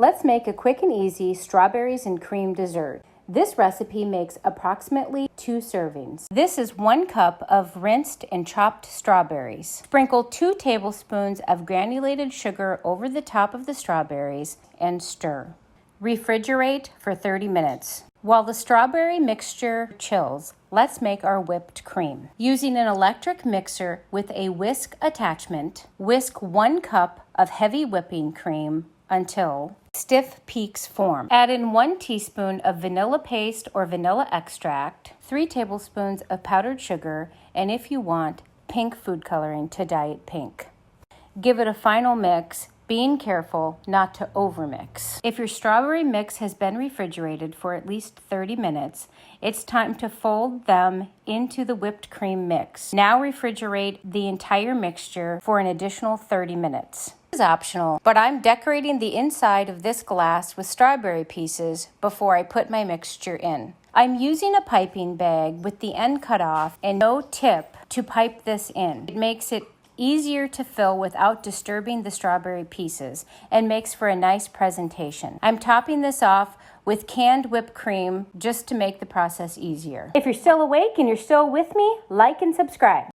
Let's make a quick and easy strawberries and cream dessert. This recipe makes approximately 2 servings. This is 1 cup of rinsed and chopped strawberries. Sprinkle 2 tablespoons of granulated sugar over the top of the strawberries and stir. Refrigerate for 30 minutes. While the strawberry mixture chills, let's make our whipped cream. Using an electric mixer with a whisk attachment, whisk 1 cup of heavy whipping cream until stiff peaks form. Add in 1 teaspoon of vanilla paste or vanilla extract, 3 tablespoons of powdered sugar, and if you want, pink food coloring to dye it pink. Give it a final mix, being careful not to overmix. If your strawberry mix has been refrigerated for at least 30 minutes, it's time to fold them into the whipped cream mix. Now refrigerate the entire mixture for an additional 30 minutes. This is optional, but I'm decorating the inside of this glass with strawberry pieces before I put my mixture in. I'm using a piping bag with the end cut off and no tip to pipe this in. It makes it easier to fill without disturbing the strawberry pieces and makes for a nice presentation. I'm topping this off with canned whipped cream just to make the process easier. If you're still awake and you're still with me, like and subscribe.